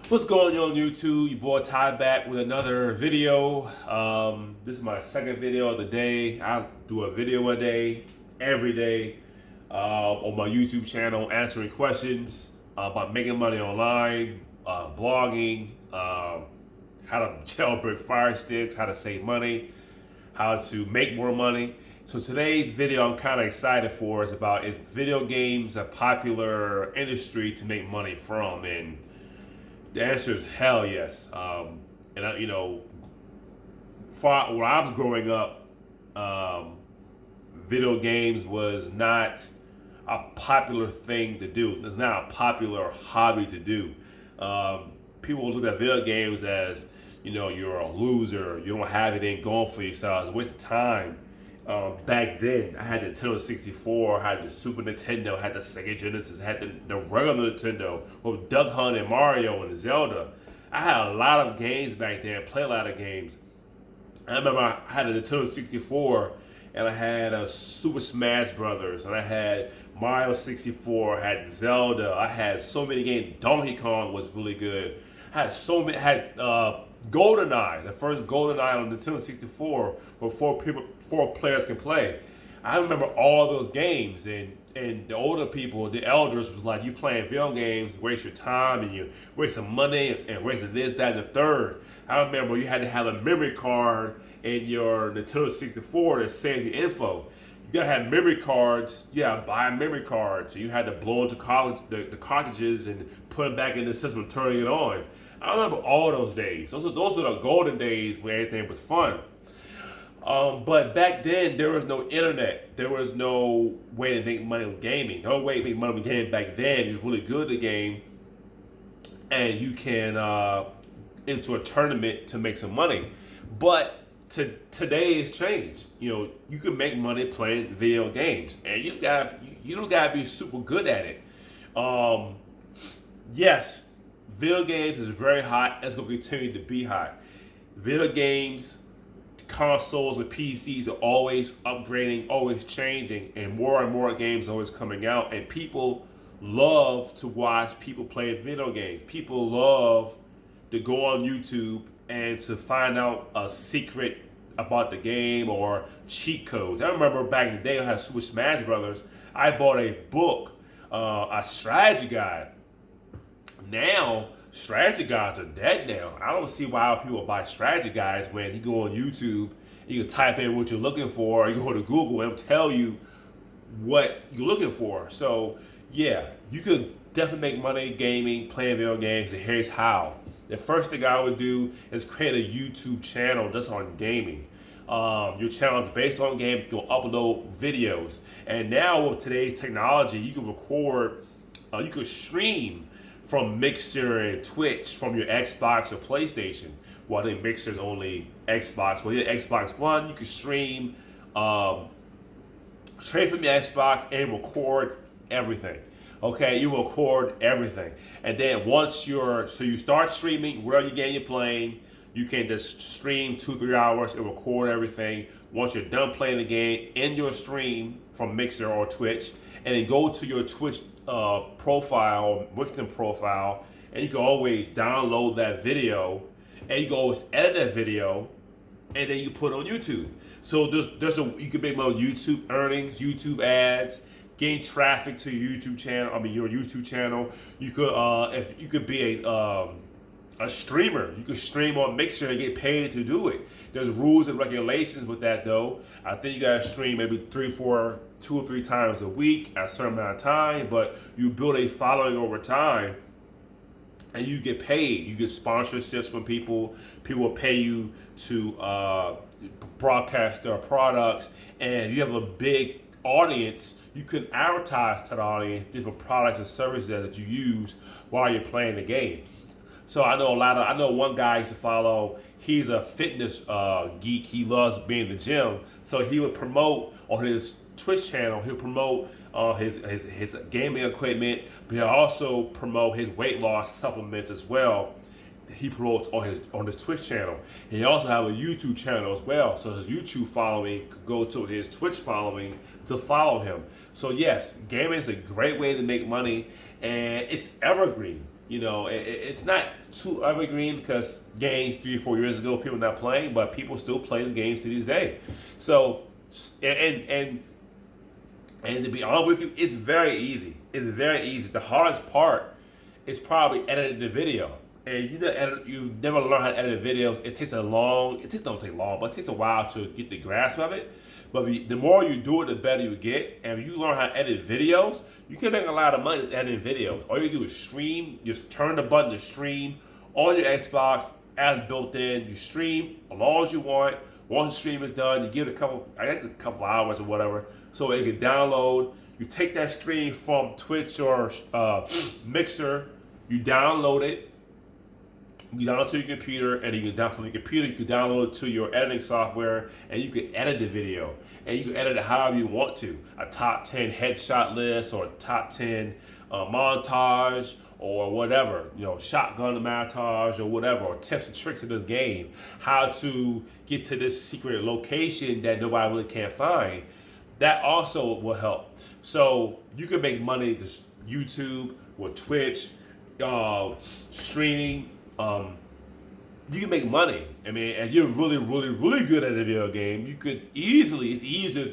What's going on YouTube? Your boy Ty back with another video. This is my second video of the day. I do a video a day, every day, on my YouTube channel, answering questions about making money online, blogging, how to jailbreak Fire Sticks, how to save money, how to make more money. So today's video I'm kind of excited for is video games a popular industry to make money from? And the answer is hell yes. When I was growing up, video games was not a popular thing to do. It's not a popular hobby to do. People look at video games as, you're a loser. You don't have anything going for yourself. With time, back then, I had the Nintendo 64, I had the Super Nintendo, I had the Sega Genesis, I had the regular Nintendo with Duck Hunt and Mario and Zelda. I had a lot of games back then, played a lot of games. I remember I had a Nintendo 64 and I had a Super Smash Brothers and I had Mario 64, I had Zelda, I had so many games. Donkey Kong was really good. I had so many, GoldenEye, the first GoldenEye on Nintendo 64, where four players can play. I remember all those games, and the older people, the elders, was like, "You playing video games, waste your time, and you wasting money, and wasting this, that, and the third." I remember you had to have a memory card in your Nintendo 64 to save the info. You gotta have memory cards. Yeah, buy a memory card. So you had to blow into the cartridges and put them back in the system, and turning it on. I remember all those days. Those were the golden days where everything was fun. But back then, there was no internet. There was no way to make money with gaming. The only way to make money with gaming back then, you're really good at the game, and you can into a tournament to make some money. But today has changed. You can make money playing video games, and you don't gotta be super good at it. Yes, video games is very hot. It's going to continue to be hot. Video games, consoles, and PCs are always upgrading, always changing, and more games are always coming out. And people love to watch people play video games. People love to go on YouTube and to find out a secret about the game or cheat codes. I remember back in the day, I had Super Smash Brothers. I bought a book, a strategy guide. Now, strategy guides are dead now. I don't see why people buy strategy guides when you go on YouTube, you can type in what you're looking for, or you go to Google and it'll tell you what you're looking for. So, yeah, you could definitely make money gaming, playing video games, and here's how. The first thing I would do is create a YouTube channel just on gaming. Your channel is based on games, you'll upload videos. And now with today's technology, you can record, you can stream from Mixer and Twitch from your Xbox or PlayStation. Well, I think Mixer's only Xbox. Well, your Xbox One, you can stream straight from your Xbox and record everything. Okay, you record everything. And then you start streaming, whatever game you're playing, you can just stream 2-3 hours and record everything. Once you're done playing the game, end your stream from Mixer or Twitch, and then go to your Twitch profile, Wixton profile, and you can always download that video, and you can always edit that video, and then you put it on YouTube. So you can make money on YouTube earnings, YouTube ads, gain traffic to your YouTube channel. Your YouTube channel. You could if you could be a streamer. You could stream on Mixer and get paid to do it. There's rules and regulations with that though. I think you gotta stream maybe 2 or 3 times a week at a certain amount of time, but you build a following over time and you get paid. You get sponsorships from people. People will pay you to broadcast their products, and you have a big audience. You can advertise to the audience different products and services that you use while you're playing the game. So I know one guy I used to follow. He's a fitness geek. He loves being in the gym. So he would promote on his Twitch channel. He'll promote his gaming equipment, but he'll also promote his weight loss supplements as well. He promotes on his Twitch channel. He also have a YouTube channel as well. So his YouTube following could go to his Twitch following to follow him. So yes, gaming is a great way to make money, and it's evergreen. It's not too evergreen because games 3 or 4 years ago people not playing, but people still play the games to this day. So and to be honest with you, it's very easy. It's very easy. The hardest part is probably editing the video. And you've never learned how to edit videos. It don't take long, but it takes a while to get the grasp of it. But the more you do it, the better you get. And if you learn how to edit videos, you can make a lot of money editing videos. All you do is stream. Just turn the button to stream on your Xbox as built in. You stream as long as you want. Once the stream is done, you give it a couple hours or whatever, so it can download. You take that stream from Twitch or Mixer. You download it. You download it to your computer, and you can download from your computer. You can download it to your editing software, and you can edit the video. And you can edit it however you want to. A top 10 headshot list, or a top 10 montage, or whatever. Shotgun montage, or whatever, or tips and tricks of this game. How to get to this secret location that nobody really can't find. That also will help. So you can make money with YouTube or Twitch, streaming. You can make money. I mean, if you're really, really, really good at a video game, you could easily, it's easier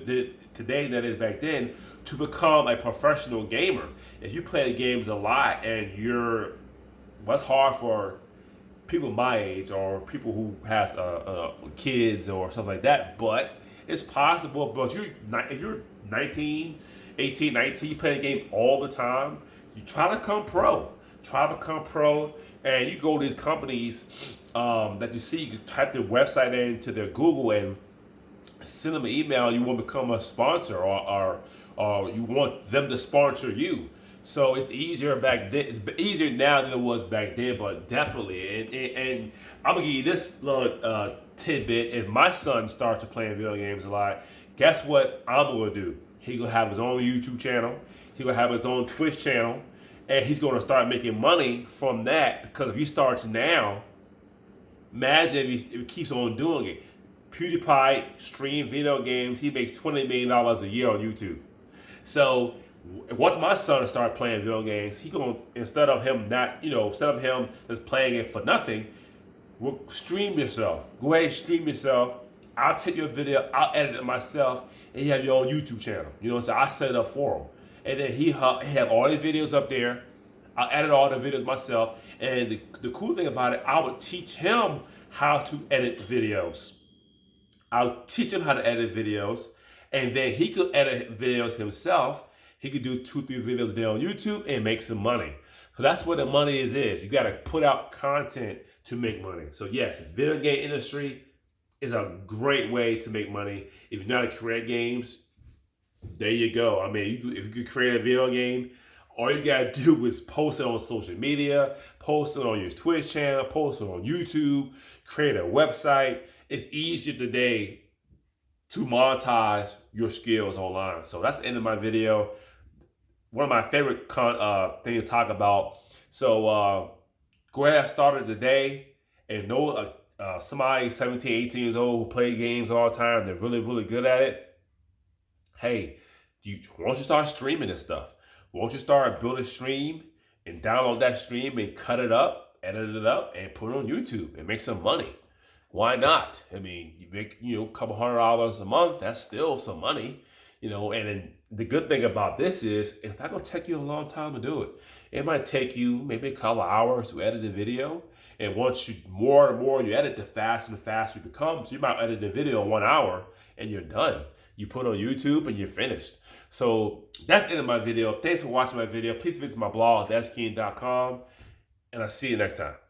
today than it is back then, to become a professional gamer. If you play the games a lot and what's hard for people my age or people who has kids or stuff like that, but it's possible. But if you're 19, 18, 19, you play the game all the time, you try to become pro. And you go to these companies that you see, you type their website into their Google and send them an email. You want to become a sponsor, or you want them to sponsor you. So it's easier back then. It's easier now than it was back then, but definitely. And I'm gonna give you this little tidbit. If my son starts to play video games a lot, guess what I'm gonna do? He's gonna have his own YouTube channel. He's gonna have his own Twitch channel. And he's going to start making money from that, because if he starts now, imagine if he keeps on doing it. PewDiePie stream video games. He makes $20 million a year on YouTube. So once my son starts playing video games, he going, instead of him just playing it for nothing, stream yourself. Go ahead and stream yourself. I'll take your video, I'll edit it myself, and you have your own YouTube channel. So I set it up for him. And then he have all his videos up there. I'll edit all the videos myself. And the cool thing about it, I would teach him how to edit videos. I'll teach him how to edit videos. And then he could edit videos himself. He could do 2-3 videos a day on YouTube and make some money. So that's what the money is. You got to put out content to make money. So yes, video game industry is a great way to make money. If you know how to create games, there you go. I mean, if you could create a video game, all you gotta do is post it on social media, post it on your Twitch channel, post it on YouTube, create a website. It's easier today to monetize your skills online. So that's the end of my video. One of my favorite things to talk about. So go ahead and start it today, and know somebody 17, 18 years old who play games all the time, they're really, really good at it. Hey, why don't you start streaming this stuff? Why don't you start build a stream and download that stream and cut it up, edit it up, and put it on YouTube and make some money? Why not? I mean, you make a couple $100 a month. That's still some money, And then the good thing about this is it's not gonna take you a long time to do it. It might take you maybe a couple of hours to edit a video, and once more and more you edit, the faster and faster you become. So you might edit the video in 1 hour and you're done. You put it on YouTube and you're finished. So that's the end of my video. Thanks for watching my video. Please visit my blog, thatskeen.com, and I'll see you next time.